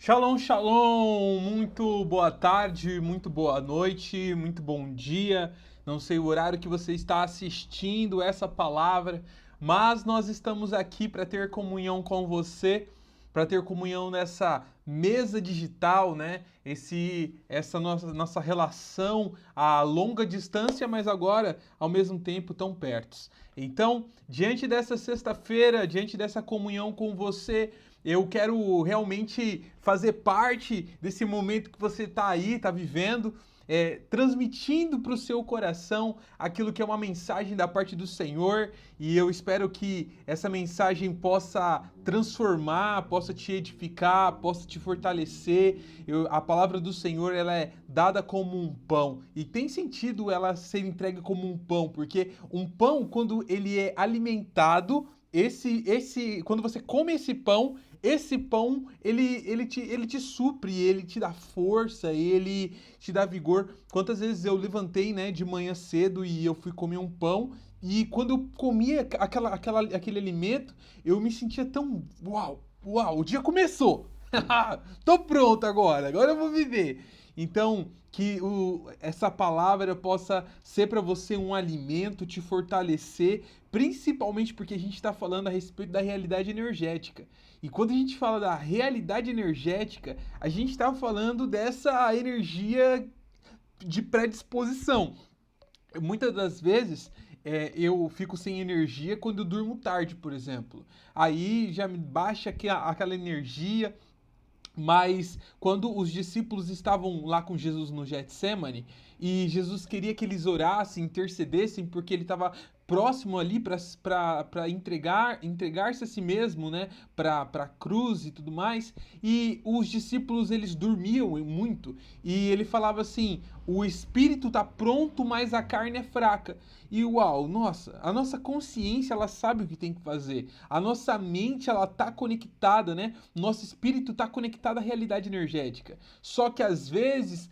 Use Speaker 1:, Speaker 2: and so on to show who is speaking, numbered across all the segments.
Speaker 1: Shalom, shalom! Muito boa tarde, muito boa noite, muito bom dia. Não sei o horário que você está assistindo essa palavra, mas nós estamos aqui para ter comunhão com você, para ter comunhão nessa mesa digital, né? Essa nossa relação a longa distância, mas agora ao mesmo tempo tão perto. Então, diante dessa sexta-feira, diante dessa comunhão com você, eu quero realmente fazer parte desse momento que você está aí, está vivendo, transmitindo para o seu coração aquilo que é uma mensagem da parte do Senhor, e eu espero que essa mensagem possa transformar, possa te edificar, possa te fortalecer. A palavra do Senhor, ela é dada como um pão, e tem sentido ela ser entregue como um pão, porque um pão, quando ele é alimentado, quando você come esse pão, ele te supre, ele te dá força, ele te dá vigor. Quantas vezes eu levantei, né, de manhã cedo e eu fui comer um pão, e quando eu comia aquele alimento, eu me sentia tão, uau, o dia começou. Tô pronto agora eu vou viver. Então, que essa palavra possa ser para você um alimento, te fortalecer, principalmente porque a gente está falando a respeito da realidade energética. E quando a gente fala da realidade energética, a gente está falando dessa energia de predisposição. Muitas das vezes eu fico sem energia quando eu durmo tarde, por exemplo. Aí já me baixa aquela energia, mas quando os discípulos estavam lá com Jesus no Getsemane e Jesus queria que eles orassem, intercedessem, porque ele estava próximo ali para entregar-se a si mesmo, né, para a cruz e tudo mais, e os discípulos eles dormiam muito, e ele falava assim: o espírito está pronto, mas a carne é fraca. E uau, nossa, a nossa consciência ela sabe o que tem que fazer. A nossa mente ela tá conectada, né? Nosso espírito está conectado à realidade energética. Só que às vezes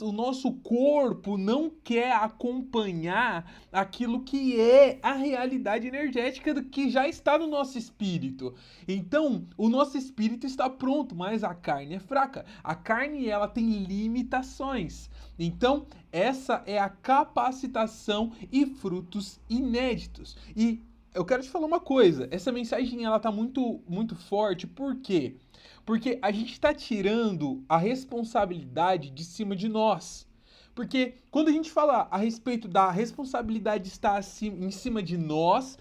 Speaker 1: o nosso corpo não quer acompanhar aquilo que é a realidade energética do que já está no nosso espírito. Então, o nosso espírito está pronto, mas a carne é fraca. A carne ela tem limitações. Então, essa é a capacitação e frutos inéditos. E eu quero te falar uma coisa, essa mensagem ela tá muito forte, por quê? Porque a gente está tirando a responsabilidade de cima de nós. Porque quando a gente fala a respeito da responsabilidade estar em cima de nós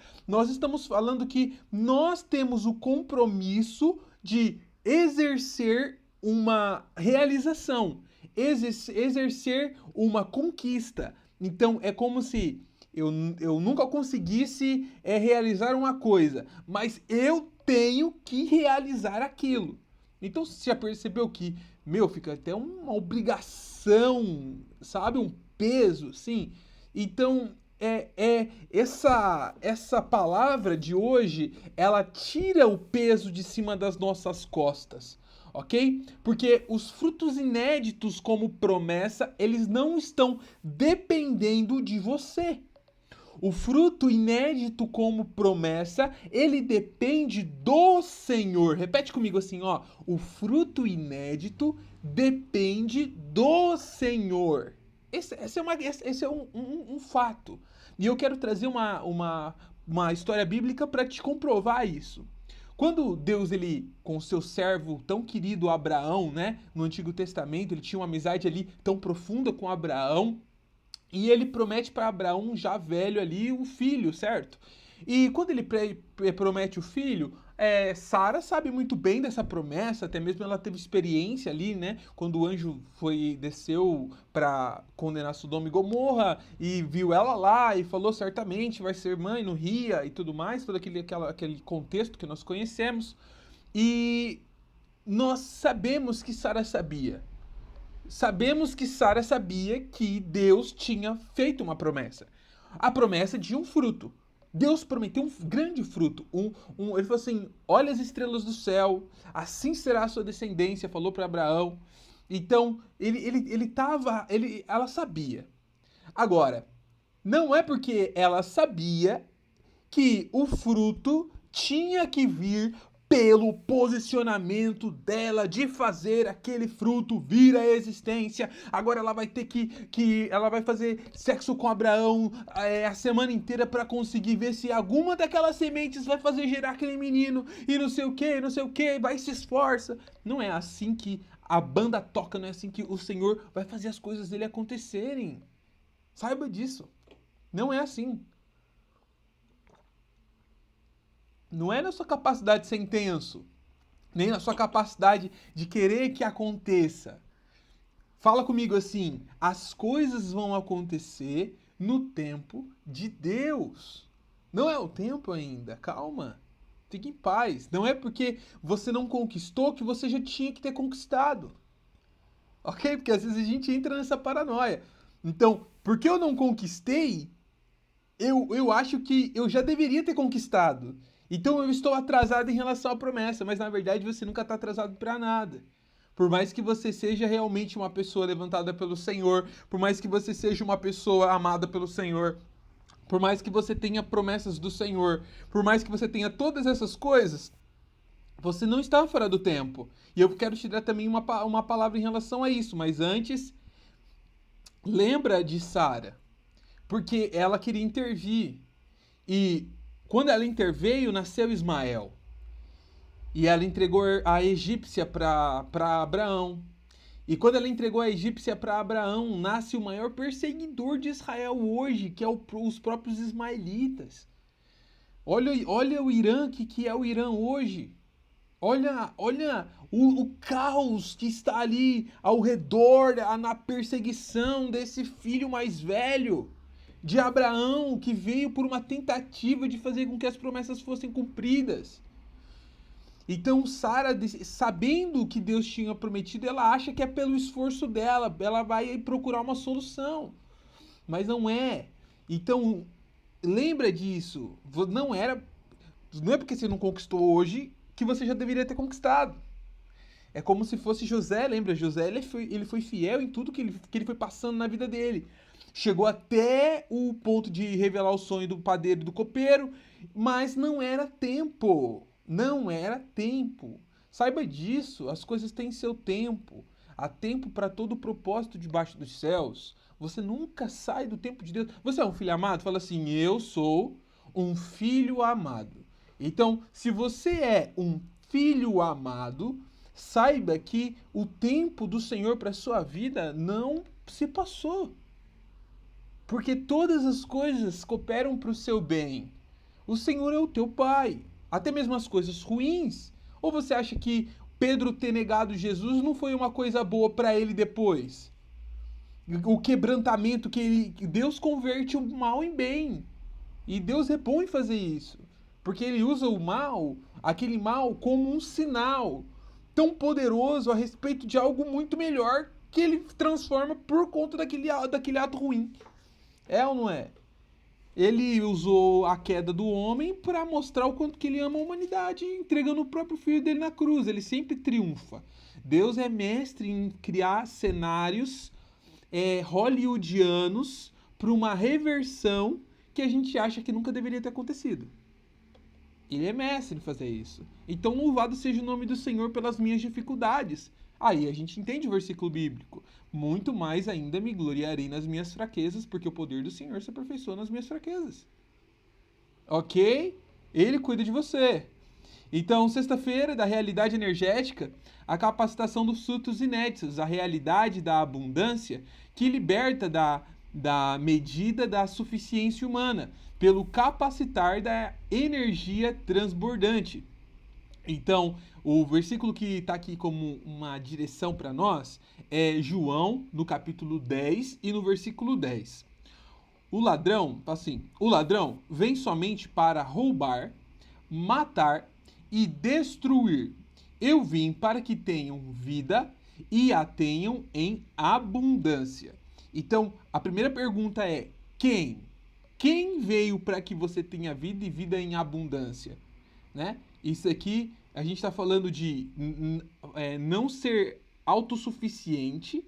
Speaker 1: estamos falando que nós temos o compromisso de exercer uma realização, exercer uma conquista. Então é como se eu nunca conseguisse realizar uma coisa, mas eu tenho que realizar aquilo. Então você já percebeu que, fica até uma obrigação, sabe? Um peso, sim. Então, essa palavra de hoje, ela tira o peso de cima das nossas costas, ok? Porque os frutos inéditos como promessa, eles não estão dependendo de você. O fruto inédito como promessa, ele depende do Senhor. Repete comigo assim, ó. O fruto inédito depende do Senhor. Esse é um fato. E eu quero trazer uma história bíblica para te comprovar isso. Quando Deus, ele, com o seu servo tão querido Abraão, né, no Antigo Testamento, ele tinha uma amizade ali tão profunda com Abraão, e ele promete para Abraão, já velho ali, um filho, certo? E quando ele promete o filho, Sara sabe muito bem dessa promessa, até mesmo ela teve experiência ali, né? Quando o anjo desceu para condenar Sodoma e Gomorra e viu ela lá e falou certamente vai ser mãe, não ria e tudo mais, todo aquele contexto que nós conhecemos. E nós sabemos que Sara sabia. Sabemos que Sara sabia que Deus tinha feito uma promessa. A promessa de um fruto. Deus prometeu um grande fruto. Ele falou assim: olha as estrelas do céu, assim será a sua descendência, falou para Abraão. Então, ela sabia. Agora, não é porque ela sabia que o fruto tinha que vir pelo posicionamento dela de fazer aquele fruto vir à existência. Agora ela vai ter que ela vai fazer sexo com Abraão a semana inteira para conseguir ver se alguma daquelas sementes vai fazer gerar aquele menino e não sei o que, vai se esforça. Não é assim que a banda toca, não é assim que o Senhor vai fazer as coisas dele acontecerem. Saiba disso. Não é assim. Não é na sua capacidade de ser intenso, nem na sua capacidade de querer que aconteça. Fala comigo assim: as coisas vão acontecer no tempo de Deus. Não é o tempo ainda, calma. Fique em paz. Não é porque você não conquistou que você já tinha que ter conquistado. Ok? Porque às vezes a gente entra nessa paranoia. Então, porque eu não conquistei, eu acho que eu já deveria ter conquistado. Então eu estou atrasado em relação à promessa, mas na verdade você nunca está atrasado para nada. Por mais que você seja realmente uma pessoa levantada pelo Senhor, por mais que você seja uma pessoa amada pelo Senhor, por mais que você tenha promessas do Senhor, por mais que você tenha todas essas coisas, você não está fora do tempo. E eu quero te dar também uma palavra em relação a isso, mas antes, lembra de Sara, porque ela queria intervir. E quando ela interveio, nasceu Ismael. E ela entregou a egípcia para Abraão. E quando ela entregou a egípcia para Abraão, nasce o maior perseguidor de Israel hoje, que é os próprios ismaelitas. Olha o Irã, que é o Irã hoje. Olha o caos que está ali ao redor, na perseguição desse filho mais velho de Abraão, que veio por uma tentativa de fazer com que as promessas fossem cumpridas. Então Sara, sabendo que Deus tinha prometido, ela acha que é pelo esforço dela, ela vai procurar uma solução. Mas não é. Então, lembra disso. Não é porque você não conquistou hoje que você já deveria ter conquistado. É como se fosse José, lembra? José, ele foi fiel em tudo que ele foi passando na vida dele. Chegou até o ponto de revelar o sonho do padeiro e do copeiro, mas não era tempo. Não era tempo. Saiba disso, as coisas têm seu tempo. Há tempo para todo propósito debaixo dos céus. Você nunca sai do tempo de Deus. Você é um filho amado? Fala assim: eu sou um filho amado. Então, se você é um filho amado, saiba que o tempo do Senhor para sua vida não se passou. Porque todas as coisas cooperam para o seu bem. O Senhor é o teu Pai. Até mesmo as coisas ruins. Ou você acha que Pedro ter negado Jesus não foi uma coisa boa para ele depois? O quebrantamento que Deus converte o mal em bem. E Deus é bom em fazer isso. Porque ele usa o mal, aquele mal, como um sinal tão poderoso a respeito de algo muito melhor que ele transforma por conta daquele ato ruim. É ou não é? Ele usou a queda do homem para mostrar o quanto que ele ama a humanidade, entregando o próprio filho dele na cruz. Ele sempre triunfa. Deus é mestre em criar cenários hollywoodianos para uma reversão que a gente acha que nunca deveria ter acontecido. Ele é mestre em fazer isso. Então, louvado seja o nome do Senhor pelas minhas dificuldades. Aí a gente entende o versículo bíblico. Muito mais ainda me gloriarei nas minhas fraquezas, porque o poder do Senhor se aperfeiçoa nas minhas fraquezas. Ok? Ele cuida de você. Então, sexta-feira, da realidade energética, a capacitação dos frutos inéditos, a realidade da abundância, que liberta da medida da suficiência humana, pelo capacitar da energia transbordante. Então, o versículo que está aqui como uma direção para nós é João, no capítulo 10 e no versículo 10. O ladrão vem somente para roubar, matar e destruir. Eu vim para que tenham vida e a tenham em abundância. Então, a primeira pergunta é: quem? Quem veio para que você tenha vida e vida em abundância? Né? Isso aqui, a gente está falando de não ser autossuficiente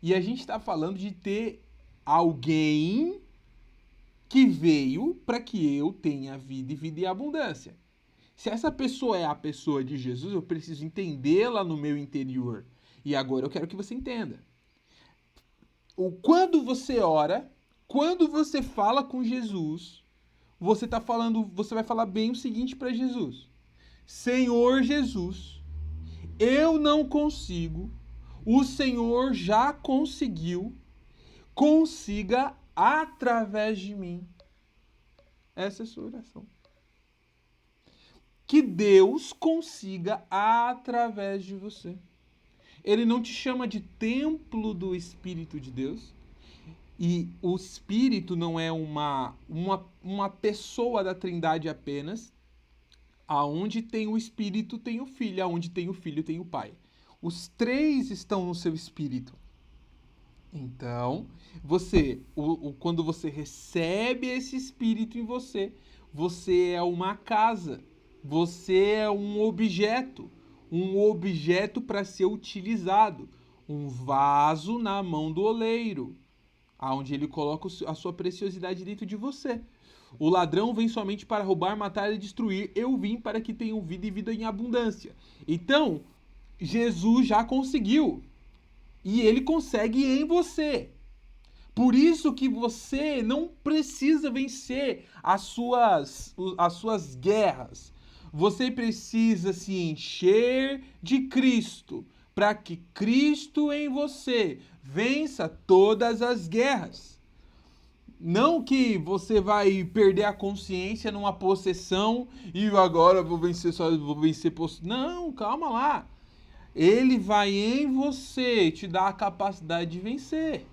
Speaker 1: e a gente está falando de ter alguém que veio para que eu tenha vida e vida em abundância. Se essa pessoa é a pessoa de Jesus, eu preciso entendê-la no meu interior. E agora eu quero que você entenda. Quando você ora, quando você fala com Jesus, você vai falar bem o seguinte para Jesus: Senhor Jesus, eu não consigo, o Senhor já conseguiu, consiga através de mim. Essa é a sua oração. Que Deus consiga através de você. Ele não te chama de templo do Espírito de Deus. E o Espírito não é uma pessoa da Trindade apenas. Aonde tem o Espírito, tem o Filho. Aonde tem o Filho, tem o Pai. Os três estão no seu Espírito. Então, quando você recebe esse Espírito em você, você é uma casa. Você é um objeto para ser utilizado. Um vaso na mão do oleiro, aonde ele coloca a sua preciosidade dentro de você. O ladrão vem somente para roubar, matar e destruir. Eu vim para que tenham vida e vida em abundância. Então, Jesus já conseguiu. E ele consegue em você. Por isso que você não precisa vencer as suas guerras. Você precisa se encher de Cristo, para que Cristo em você vença todas as guerras. Não que você vai perder a consciência numa possessão e agora vou vencer. Não, calma lá. Ele vai em você te dar a capacidade de vencer.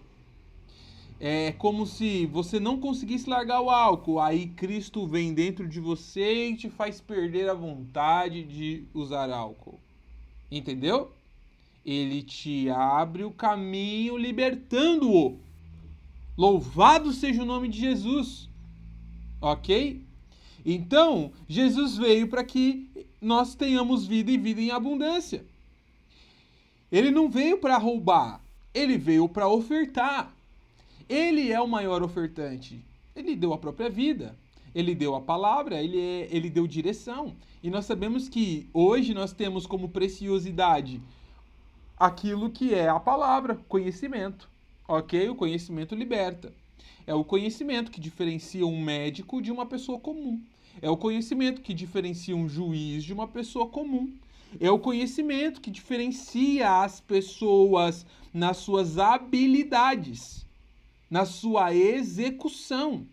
Speaker 1: É como se você não conseguisse largar o álcool, aí Cristo vem dentro de você e te faz perder a vontade de usar álcool. Entendeu? Ele te abre o caminho libertando-o. Louvado seja o nome de Jesus. Ok? Então, Jesus veio para que nós tenhamos vida e vida em abundância. Ele não veio para roubar, ele veio para ofertar. Ele é o maior ofertante. Ele deu a própria vida, ele deu a palavra, ele deu direção. E nós sabemos que hoje nós temos como preciosidade aquilo que é a palavra, conhecimento. Ok? O conhecimento liberta. É o conhecimento que diferencia um médico de uma pessoa comum. É o conhecimento que diferencia um juiz de uma pessoa comum. É o conhecimento que diferencia as pessoas nas suas habilidades, na sua execução.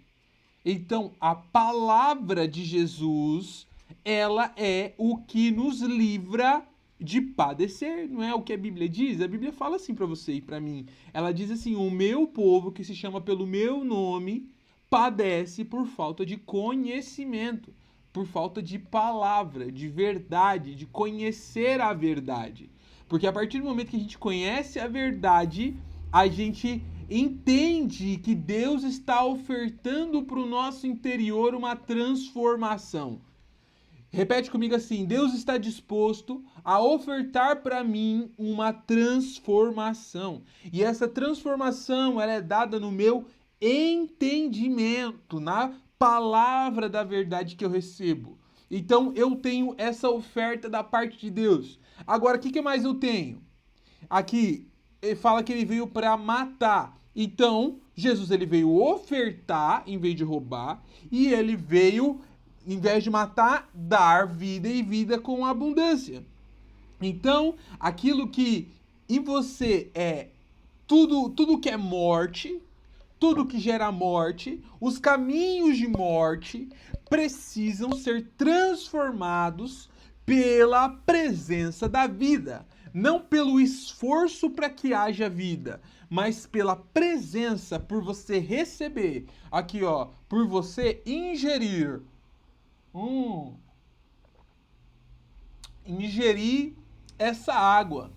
Speaker 1: Então, a palavra de Jesus, ela é o que nos livra de padecer, não é o que a Bíblia diz? A Bíblia fala assim para você e para mim. Ela diz assim: o meu povo, que se chama pelo meu nome, padece por falta de conhecimento, por falta de palavra, de verdade, de conhecer a verdade. Porque a partir do momento que a gente conhece a verdade, a gente entende que Deus está ofertando para o nosso interior uma transformação. Repete comigo assim: Deus está disposto a ofertar para mim uma transformação. E essa transformação ela é dada no meu entendimento, na palavra da verdade que eu recebo. Então eu tenho essa oferta da parte de Deus. Agora, o que mais eu tenho? Aqui ele fala que ele veio para matar. Então, Jesus ele veio ofertar em vez de roubar, e ele veio, em vez de matar, dar vida e vida com abundância. Então, aquilo que em você é tudo que é morte, tudo que gera morte, os caminhos de morte precisam ser transformados pela presença da vida. Não pelo esforço para que haja vida, mas pela presença, por você receber. Aqui, ó, por você ingerir. Ingerir essa água.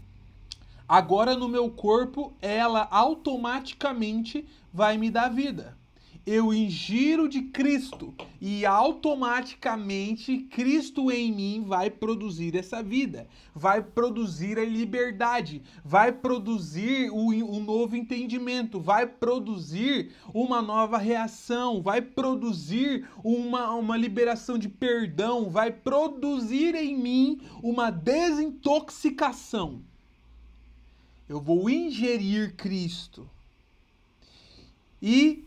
Speaker 1: Agora no meu corpo, ela automaticamente vai me dar vida. eu ingiro de Cristo e automaticamente Cristo em mim vai produzir essa vida, vai produzir a liberdade, vai produzir um novo entendimento, vai produzir uma nova reação, vai produzir uma liberação de perdão, vai produzir em mim uma desintoxicação. Eu vou ingerir Cristo. E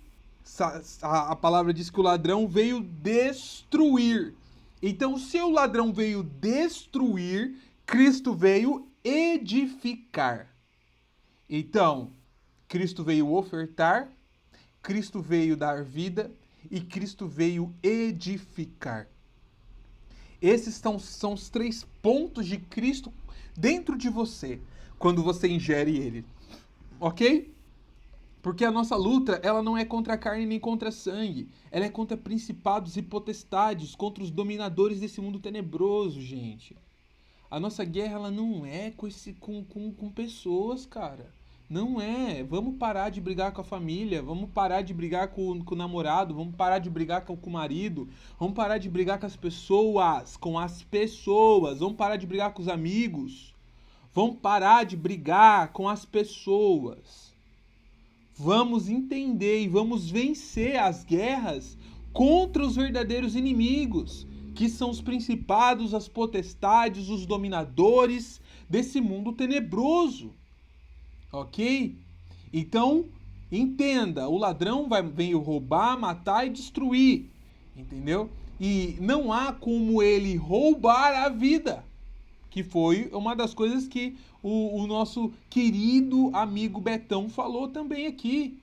Speaker 1: a palavra diz que o ladrão veio destruir. Então, se o ladrão veio destruir, Cristo veio edificar. Então, Cristo veio ofertar, Cristo veio dar vida e Cristo veio edificar. Esses são os 3 pontos de Cristo dentro de você, quando você ingere ele. Ok? Porque a nossa luta, ela não é contra a carne nem contra sangue. Ela é contra principados e potestades, contra os dominadores desse mundo tenebroso, gente. A nossa guerra, ela não é com pessoas, cara. Não é. Vamos parar de brigar com a família, vamos parar de brigar com o namorado, vamos parar de brigar com o marido, vamos parar de brigar com as pessoas, vamos parar de brigar com os amigos, vamos parar de brigar com as pessoas. Vamos entender e vamos vencer as guerras contra os verdadeiros inimigos, que são os principados, as potestades, os dominadores desse mundo tenebroso. Ok? Então, entenda, o ladrão veio roubar, matar e destruir. Entendeu? E não há como ele roubar a vida. Que foi uma das coisas que o nosso querido amigo Betão falou também aqui,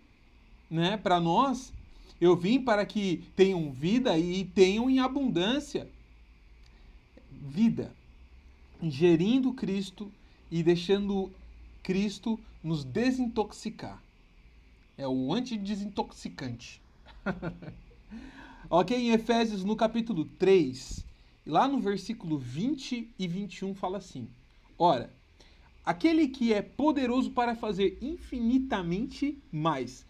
Speaker 1: né? Para nós, eu vim para que tenham vida e tenham em abundância. Vida. Ingerindo Cristo e deixando Cristo nos desintoxicar. É o antidesintoxicante. Ok, em Efésios, no capítulo 3... lá no versículo 20 e 21 fala assim: ora, aquele que é poderoso para fazer infinitamente mais.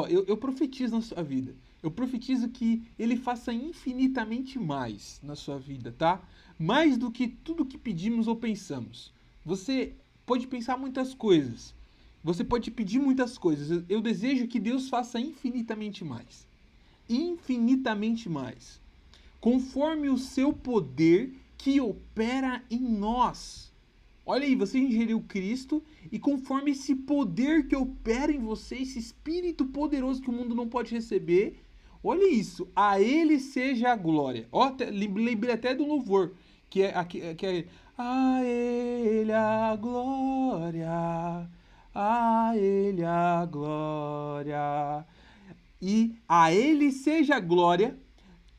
Speaker 1: Eu profetizo na sua vida. Eu profetizo que ele faça infinitamente mais na sua vida, tá? Mais do que tudo que pedimos ou pensamos. Você pode pensar muitas coisas. Você pode pedir muitas coisas. Eu desejo que Deus faça infinitamente mais. Infinitamente mais. Conforme o seu poder que opera em nós. Olha aí, você ingeriu Cristo e conforme esse poder que opera em você, esse Espírito poderoso que o mundo não pode receber, olha isso, a Ele seja a glória. Lembrei até do louvor, que é a Ele a glória, a Ele a glória. E a Ele seja a glória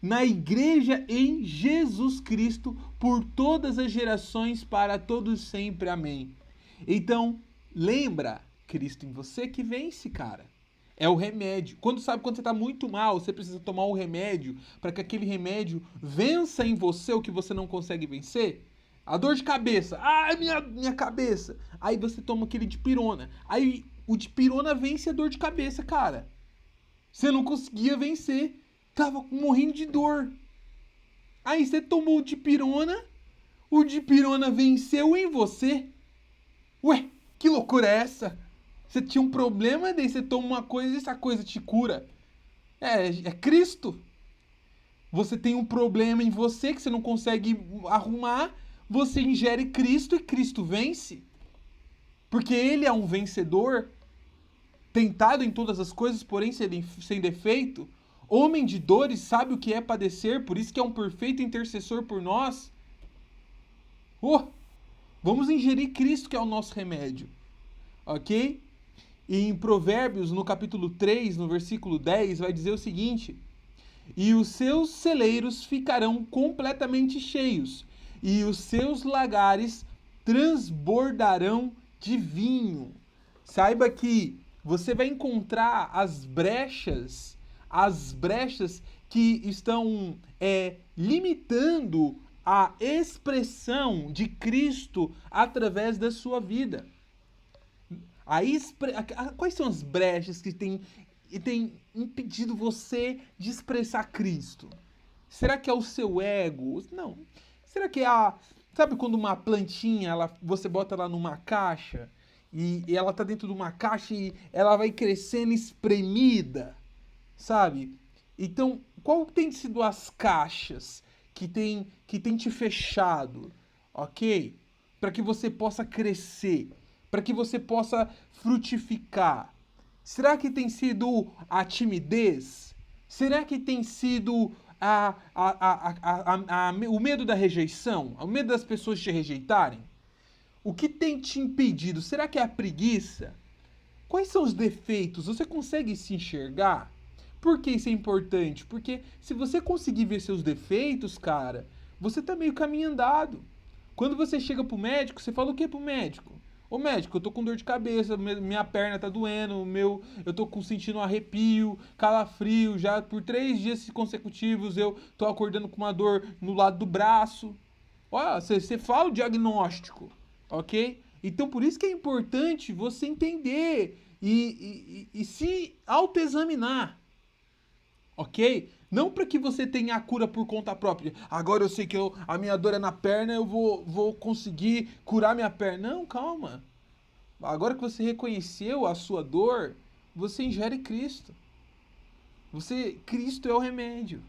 Speaker 1: na igreja em Jesus Cristo, por todas as gerações, para todos sempre. Amém. Então, lembra, Cristo em você que vence, cara. É o remédio. Quando você está muito mal, você precisa tomar um remédio para que aquele remédio vença em você o que você não consegue vencer. A dor de cabeça. Ah, minha cabeça. Aí você toma aquele dipirona. Aí o dipirona vence a dor de cabeça, cara. Você não conseguia vencer. Tava morrendo de dor. Aí você tomou o dipirona venceu em você. Ué, que loucura é essa? Você tinha um problema, daí você toma uma coisa e essa coisa te cura. É Cristo. Você tem um problema em você que você não consegue arrumar, você ingere Cristo e Cristo vence. Porque Ele é um vencedor, tentado em todas as coisas, porém sem defeito. Homem de dores, sabe o que é padecer, por isso que é um perfeito intercessor por nós. Vamos ingerir Cristo, que é o nosso remédio. Ok? E em Provérbios, no capítulo 3, no versículo 10, vai dizer o seguinte: e os seus celeiros ficarão completamente cheios, e os seus lagares transbordarão de vinho. Saiba que você vai encontrar as brechas que estão limitando a expressão de Cristo através da sua vida. Quais são as brechas que têm tem impedido você de expressar Cristo? Será que é o seu ego? Não. Será que é sabe quando uma plantinha, você bota ela numa caixa e ela tá dentro de uma caixa e ela vai crescendo espremida, sabe? Então, qual tem sido as caixas que tem te fechado, ok? Para que você possa crescer, para que você possa frutificar. Será que tem sido a timidez? Será que tem sido o medo da rejeição? O medo das pessoas te rejeitarem? O que tem te impedido? Será que é a preguiça? Quais são os defeitos? Você consegue se enxergar? Por que isso é importante? Porque se você conseguir ver seus defeitos, cara, você tá meio caminho andado. Quando você chega pro médico, você fala o que pro médico? Ô médico, eu tô com dor de cabeça, minha perna tá doendo, eu tô sentindo um arrepio, calafrio, já por 3 dias consecutivos eu tô acordando com uma dor no lado do braço. Olha, você fala o diagnóstico, ok? Então por isso que é importante você entender e se autoexaminar, ok? Não para que você tenha a cura por conta própria. Agora eu sei que a minha dor é na perna, eu vou conseguir curar minha perna. Não, calma. Agora que você reconheceu a sua dor, você ingere Cristo. Cristo é o remédio.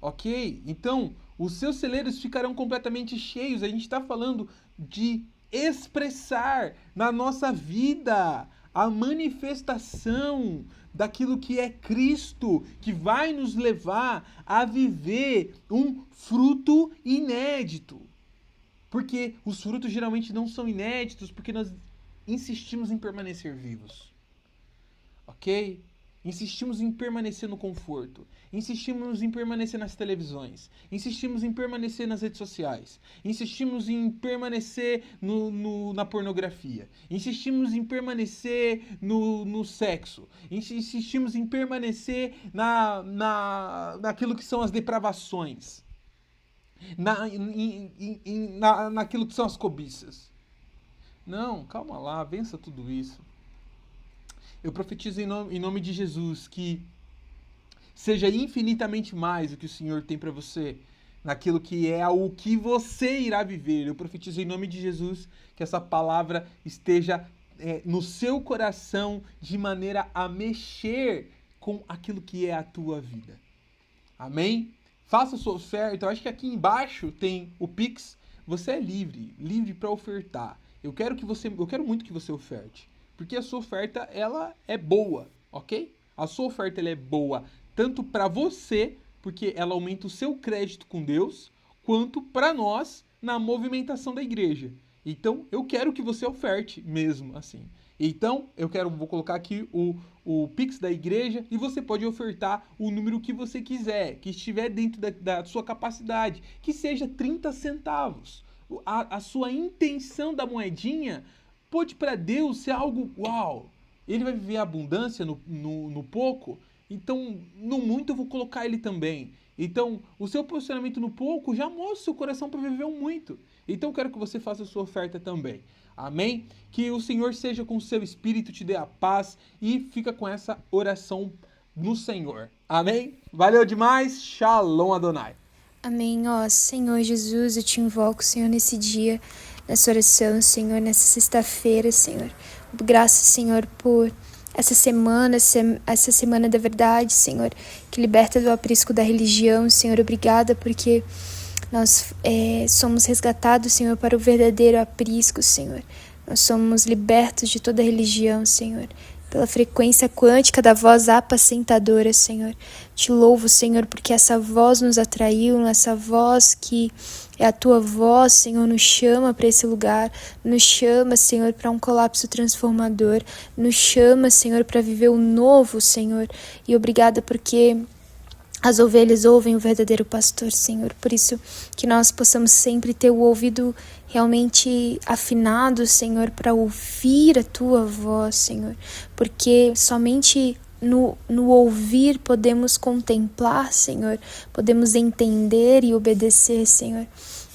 Speaker 1: Ok? Então, os seus celeiros ficarão completamente cheios. A gente está falando de expressar na nossa vida a manifestação daquilo que é Cristo, que vai nos levar a viver um fruto inédito. Porque os frutos geralmente não são inéditos, porque nós insistimos em permanecer vivos. Ok? Insistimos em permanecer no conforto. Insistimos em permanecer nas televisões. Insistimos em permanecer nas redes sociais. Insistimos em permanecer na pornografia. Insistimos em permanecer no sexo. Insistimos em permanecer naquilo que são as depravações. Naquilo que são as cobiças. Não, calma lá, vença tudo isso. Eu profetizo em nome de Jesus que seja infinitamente mais o que o Senhor tem para você, naquilo que é o que você irá viver. Eu profetizo em nome de Jesus que essa palavra esteja no seu coração de maneira a mexer com aquilo que é a tua vida. Amém? Faça a sua oferta. Eu acho que aqui embaixo tem o Pix. Você é livre para ofertar. Eu quero muito que você oferte. Porque a sua oferta, ela é boa, ok? A sua oferta, ela é boa tanto para você, porque ela aumenta o seu crédito com Deus, quanto para nós na movimentação da igreja. Então, eu quero que você oferte mesmo, assim. Então, vou colocar aqui o Pix da igreja e você pode ofertar o número que você quiser, que estiver dentro da sua capacidade, que seja 30 centavos. A sua intenção da moedinha pode para Deus ser algo uau. Ele vai viver a abundância no pouco, então no muito eu vou colocar ele também. Então o seu posicionamento no pouco já mostra o seu coração para viver o muito. Então eu quero que você faça a sua oferta também. Amém? Que o Senhor seja com o seu espírito, te dê a paz e fica com essa oração no Senhor. Amém? Valeu demais. Shalom Adonai.
Speaker 2: Amém. Ó, Senhor Jesus, eu te invoco, Senhor, nesse dia, nessa oração, Senhor, nessa sexta-feira, Senhor. Graças, Senhor, por essa semana da verdade, Senhor, que liberta do aprisco da religião, Senhor. Obrigada porque nós somos resgatados, Senhor, para o verdadeiro aprisco, Senhor. Nós somos libertos de toda religião, Senhor, pela frequência quântica da voz apacentadora, Senhor. Te louvo, Senhor, porque essa voz nos atraiu, essa voz que é a tua voz, Senhor, nos chama para esse lugar, nos chama, Senhor, para um colapso transformador, nos chama, Senhor, para viver o novo, Senhor. E obrigada porque as ovelhas ouvem o verdadeiro pastor, Senhor. Por isso que nós possamos sempre ter o ouvido realmente afinado, Senhor, para ouvir a tua voz, Senhor. Porque somente no ouvir podemos contemplar, Senhor. Podemos entender e obedecer, Senhor.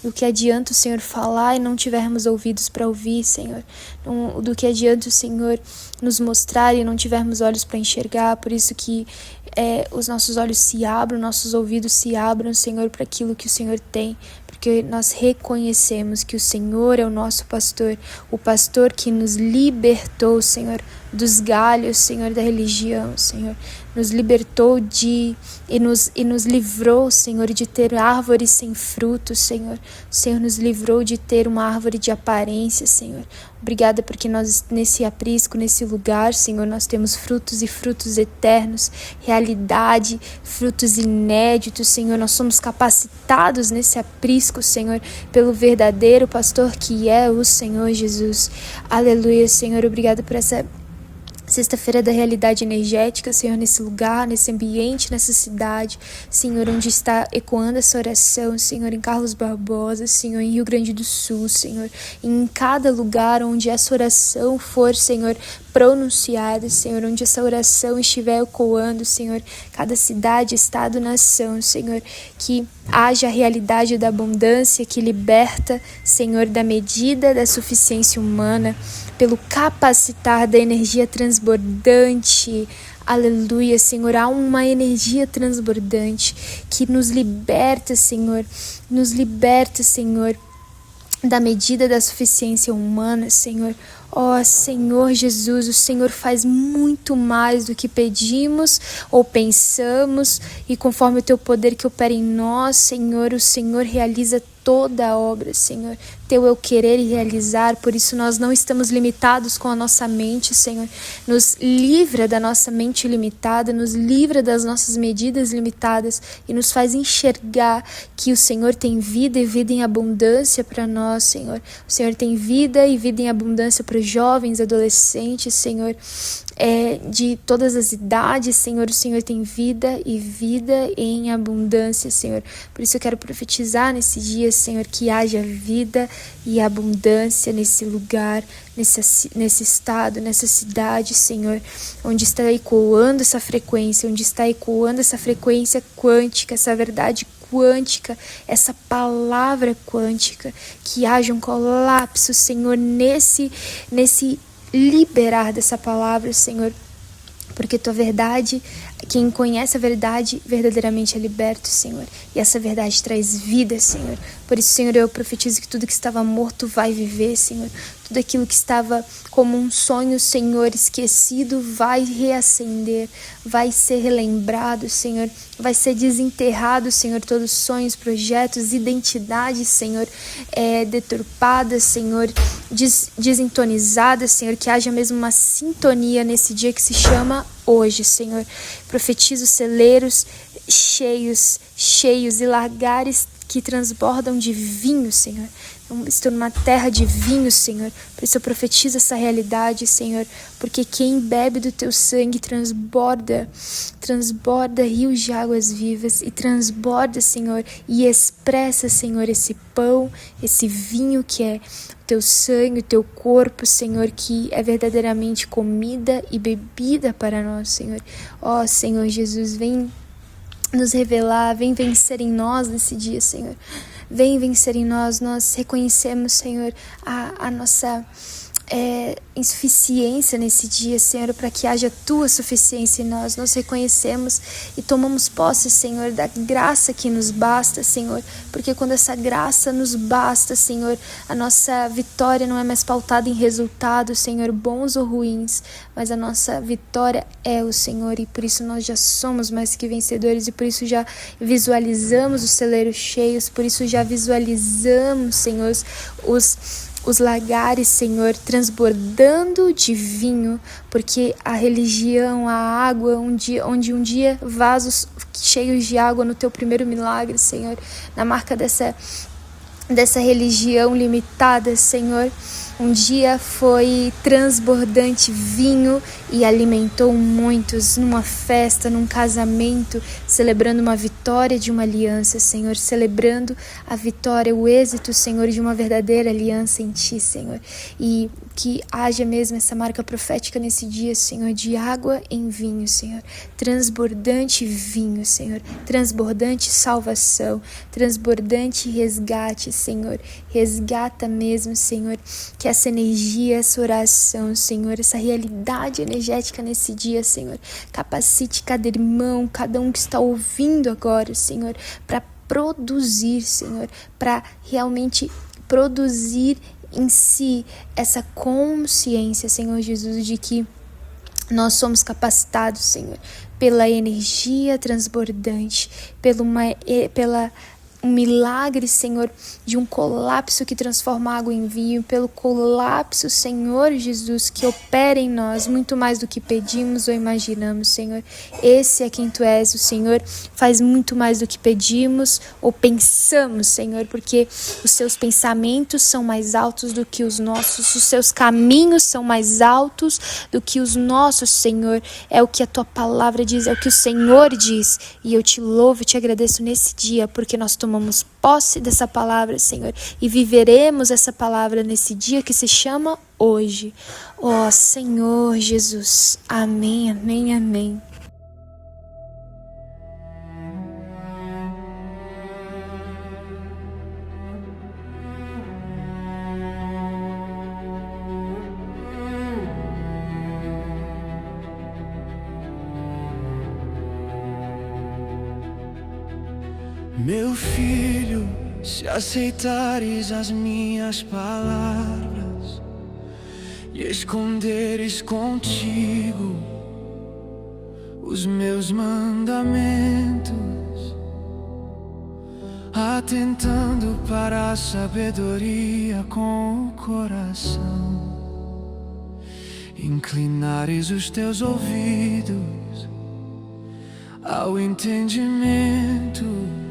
Speaker 2: Do que adianta o Senhor falar e não tivermos ouvidos para ouvir, Senhor. Do que adianta o Senhor nos mostrar e não tivermos olhos para enxergar. Por isso que os nossos olhos se abram, nossos ouvidos se abram, Senhor, para aquilo que o Senhor tem. Porque nós reconhecemos que o Senhor é o nosso pastor, o pastor que nos libertou, Senhor, dos galhos, Senhor, da religião, Senhor. Nos libertou e nos livrou, Senhor, de ter árvores sem frutos, Senhor. O Senhor nos livrou de ter uma árvore de aparência, Senhor. Obrigada porque nós, nesse aprisco, nesse lugar, Senhor, nós temos frutos e frutos eternos, realidade, frutos inéditos, Senhor. Nós somos capacitados nesse aprisco, Senhor, pelo verdadeiro pastor que é o Senhor Jesus. Aleluia, Senhor. Obrigada por essa sexta-feira da realidade energética, Senhor, nesse lugar, nesse ambiente, nessa cidade, Senhor, onde está ecoando essa oração, Senhor, em Carlos Barbosa, Senhor, em Rio Grande do Sul, Senhor, em cada lugar onde essa oração for, Senhor, pronunciada, Senhor, onde essa oração estiver ecoando, Senhor, cada cidade, estado, nação, Senhor, que haja a realidade da abundância que liberta, Senhor, da medida da suficiência humana, pelo capacitar da energia transbordante. Aleluia, Senhor, há uma energia transbordante que nos liberta, Senhor, da medida da suficiência humana, Senhor. Ó Senhor Jesus, o Senhor faz muito mais do que pedimos ou pensamos, e conforme o teu poder que opera em nós, Senhor, o Senhor realiza toda a obra, Senhor. Teu eu querer e realizar, por isso nós não estamos limitados com a nossa mente, Senhor. Nos livra da nossa mente limitada, nos livra das nossas medidas limitadas e nos faz enxergar que o Senhor tem vida e vida em abundância para nós, Senhor. O Senhor tem vida e vida em abundância para os jovens, adolescentes, Senhor, de todas as idades, Senhor. O Senhor tem vida e vida em abundância, Senhor. Por isso eu quero profetizar nesse dia, Senhor, que haja vida e abundância nesse lugar, nesse estado, nessa cidade, Senhor, onde está ecoando essa frequência, quântica, essa verdade quântica, essa palavra quântica, que haja um colapso, Senhor, nesse liberar dessa palavra, Senhor, porque tua verdade, quem conhece a verdade verdadeiramente é liberto, Senhor, e essa verdade traz vida, Senhor. Por isso, Senhor, eu profetizo que tudo que estava morto vai viver, Senhor. Tudo aquilo que estava como um sonho, Senhor, esquecido, vai reacender, vai ser relembrado, Senhor, vai ser desenterrado, Senhor, todos os sonhos, projetos, identidades, Senhor, deturpadas, Senhor, desintonizadas, Senhor, que haja mesmo uma sintonia nesse dia que se chama hoje, Senhor. Profetizo celeiros cheios e lagares que transbordam de vinho, Senhor. Eu estou numa terra de vinho, Senhor. Por isso eu profetizo essa realidade, Senhor. Porque quem bebe do teu sangue transborda rios de águas vivas. E transborda, Senhor, e expressa, Senhor, esse pão, esse vinho que é o teu sangue, o teu corpo, Senhor, que é verdadeiramente comida e bebida para nós, Senhor. Ó, Senhor Jesus, vem nos revelar, vem vencer em nós nesse dia, Senhor. Vem vencer em nós. Nós reconhecemos, Senhor, a nossa insuficiência nesse dia, Senhor, para que haja tua suficiência em nós. Nós reconhecemos e tomamos posse, Senhor, da graça que nos basta, Senhor, porque quando essa graça nos basta, Senhor, a nossa vitória não é mais pautada em resultados, Senhor, bons ou ruins, mas a nossa vitória é o Senhor, e por isso nós já somos mais que vencedores, e por isso já visualizamos os celeiros cheios, por isso já visualizamos, Senhor, os lagares, Senhor, transbordando de vinho, porque a religião, a água, onde um dia vasos cheios de água no teu primeiro milagre, Senhor, na marca dessa religião limitada, Senhor, Um dia foi transbordante vinho e alimentou muitos numa festa, num casamento, celebrando uma vitória de uma aliança, Senhor, celebrando a vitória, o êxito, Senhor, de uma verdadeira aliança em Ti, Senhor. E que haja mesmo essa marca profética nesse dia, Senhor, de água em vinho, Senhor. Transbordante vinho, Senhor. Transbordante salvação. Transbordante resgate, Senhor. Resgata mesmo, Senhor, que essa energia, essa oração, Senhor, essa realidade energética nesse dia, Senhor. Capacite cada irmão, cada um que está ouvindo agora, Senhor, para produzir, Senhor, para realmente produzir em si essa consciência, Senhor Jesus, de que nós somos capacitados, Senhor, pela energia transbordante, pela um milagre, Senhor, de um colapso que transforma água em vinho, pelo colapso, Senhor Jesus, que opera em nós muito mais do que pedimos ou imaginamos, Senhor. Esse é quem Tu és, o Senhor faz muito mais do que pedimos ou pensamos, Senhor, porque os Seus pensamentos são mais altos do que os nossos, os Seus caminhos são mais altos do que os nossos, Senhor. É o que a Tua palavra diz, é o que o Senhor diz, e eu Te louvo e Te agradeço nesse dia, porque nós tomamos posse dessa palavra, Senhor, e viveremos essa palavra nesse dia que se chama hoje. Ó Senhor Jesus. Amém, amém, amém.
Speaker 3: Meu filho, se aceitares as minhas palavras e esconderes contigo os meus mandamentos, atentando para a sabedoria com o coração, inclinares os teus ouvidos ao entendimento.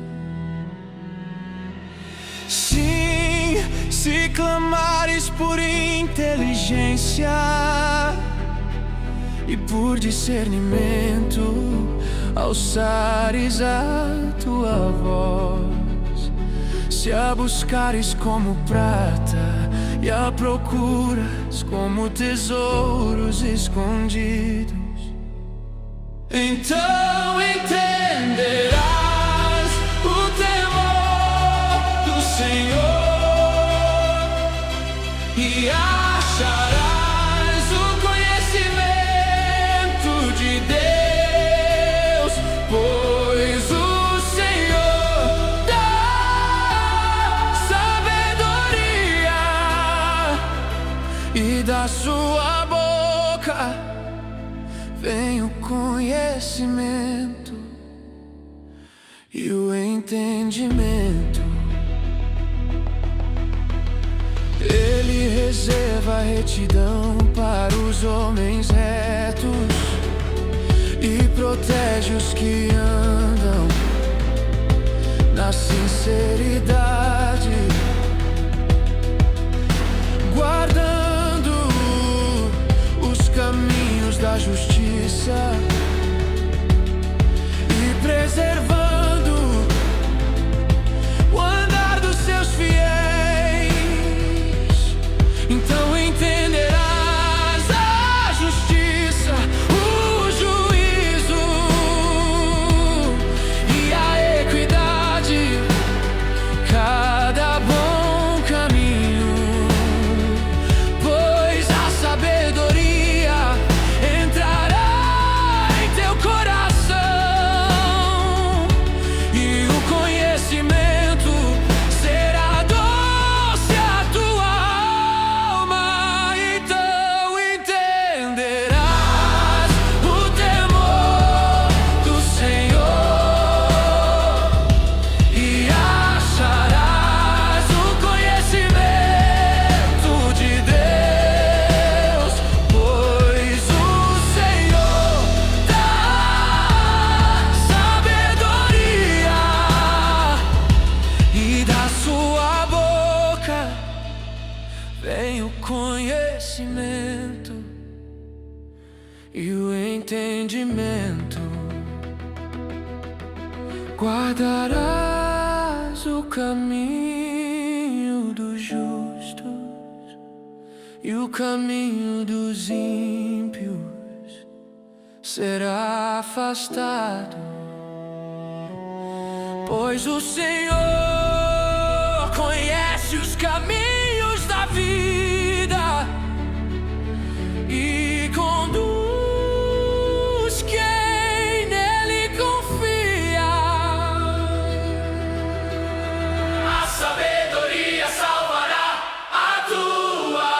Speaker 3: Sim, se clamares por inteligência e por discernimento, alçares a tua voz, se a buscares como prata e a procuras como tesouros escondidos, então entenderás o temor do Senhor e acharás o conhecimento de Deus, pois o Senhor dá sabedoria e da sua boca vem o conhecimento e o entendimento. Ele reserva retidão para os homens retos e protege os que andam na sinceridade, guardando os caminhos da justiça e preservando o andar dos seus fiéis. Então entenderás a justiça, o juízo e a equidade. conhecimento e o entendimento. Guardarás o caminho dos justos e o caminho dos ímpios será afastado, pois o Senhor conhece os caminhos da vida e conduz quem nele confia. A sabedoria salvará a tua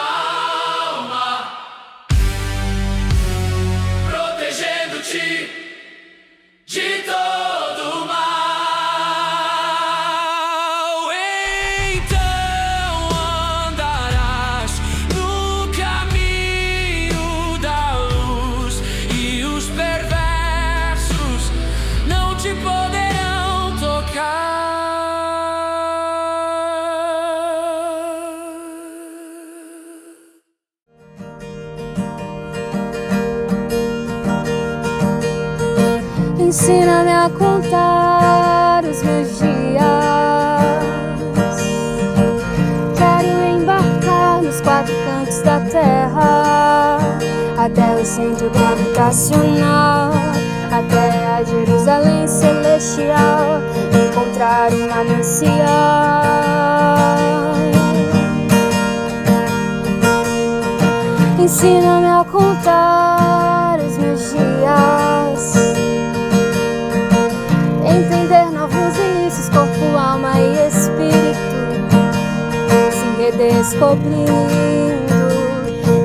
Speaker 3: alma, protegendo-te de todo mal. Então andarás no caminho da luz e os perversos não te poderão tocar.
Speaker 2: Ensina-me a contar os meus dias. Quero embarcar nos quatro cantos da terra, até o centro gravitacional, até a Jerusalém celestial, encontrar um manancial. Ensina-me a contar os meus dias, entender novos inícios, corpo, alma e espírito, se redescobrindo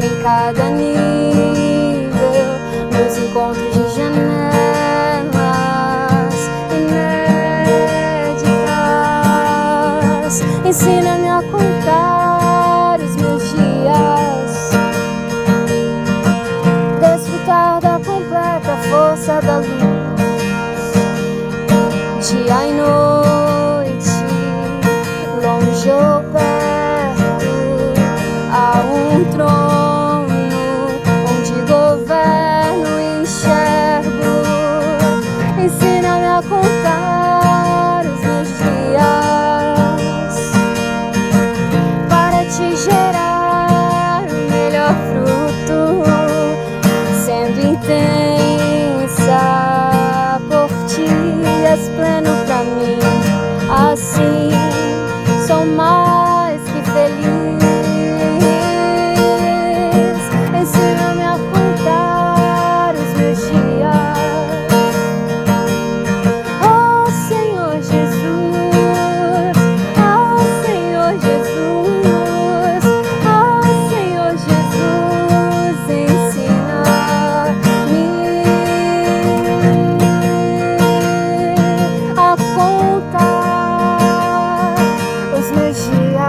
Speaker 2: em cada nível, nos encontros de janelas inéditas. Ensina-me a contar os meus dias, desfrutar da completa força da luz, dia e noite, longe ou perto, há um trono onde governo e enxergo. Ensina-me a contar os meus dias, para te gerar o melhor fruto, sendo intensa por ti, és pleno pra mim. Assim sou mais que feliz. Ensina-me a contar os meus dias, oh Senhor Jesus, oh Senhor Jesus, oh Senhor Jesus. Ensina-me a contar os meus dias.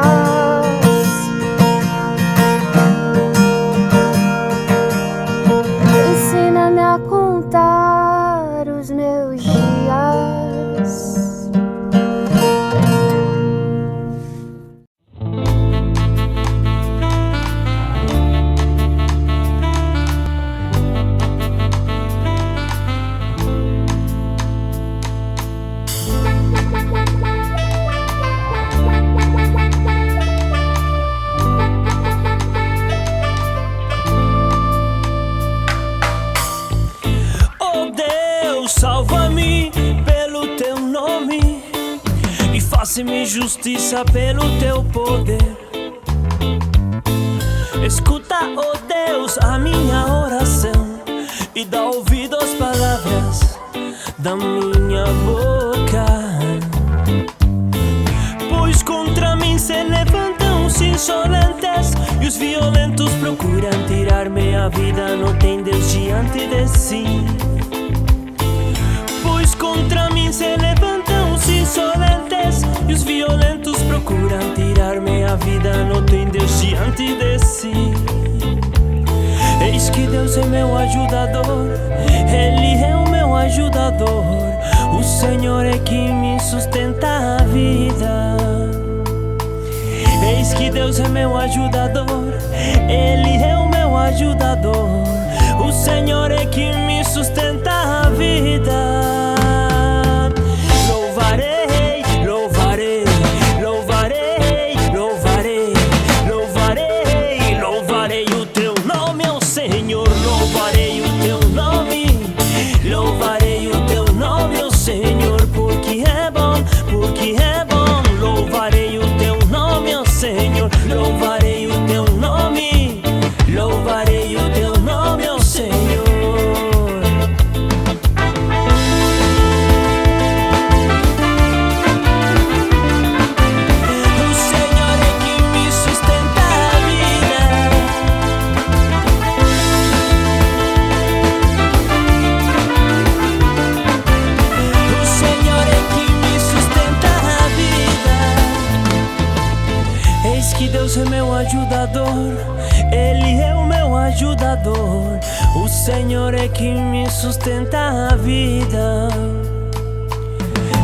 Speaker 2: Ensina-me a contar os meus dias.
Speaker 4: Oh Deus, salva-me pelo teu nome e faça-me justiça pelo teu poder. Escuta, oh Deus, a minha oração e dá ouvido às palavras da minha boca. Pois contra mim se levantam os insolentes e os violentos procuram tirar-me a vida. Não tem Deus diante de si. Pois contra mim se levantam os insolentes e os violentos procuram tirar-me a vida. Não tem Deus diante de si. Eis que Deus é meu ajudador, Ele é o meu ajudador. O Senhor é que me sustenta a vida. Eis que Deus é meu ajudador, Ele é o meu ajudador. O Senhor é que me sustenta a vida. Louvarei, louvarei, louvarei, louvarei, louvarei, louvarei o teu nome, ó Senhor. Louvarei o teu nome, louvarei o teu nome, ó Senhor, porque é bom, porque é bom. Louvarei o teu nome, ó Senhor. Louvarei o teu nome, louvarei o teu nome, ó Senhor. O Senhor é que me sustenta a vida. O Senhor é que me sustenta a vida. Eis que Deus é meu ajudador, Ele é o meu ajudador. O Senhor é que me sustenta a vida.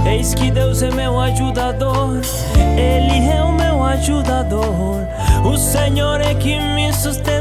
Speaker 4: Eis que Deus é meu ajudador, Ele é o meu ajudador. O Senhor é que me sustenta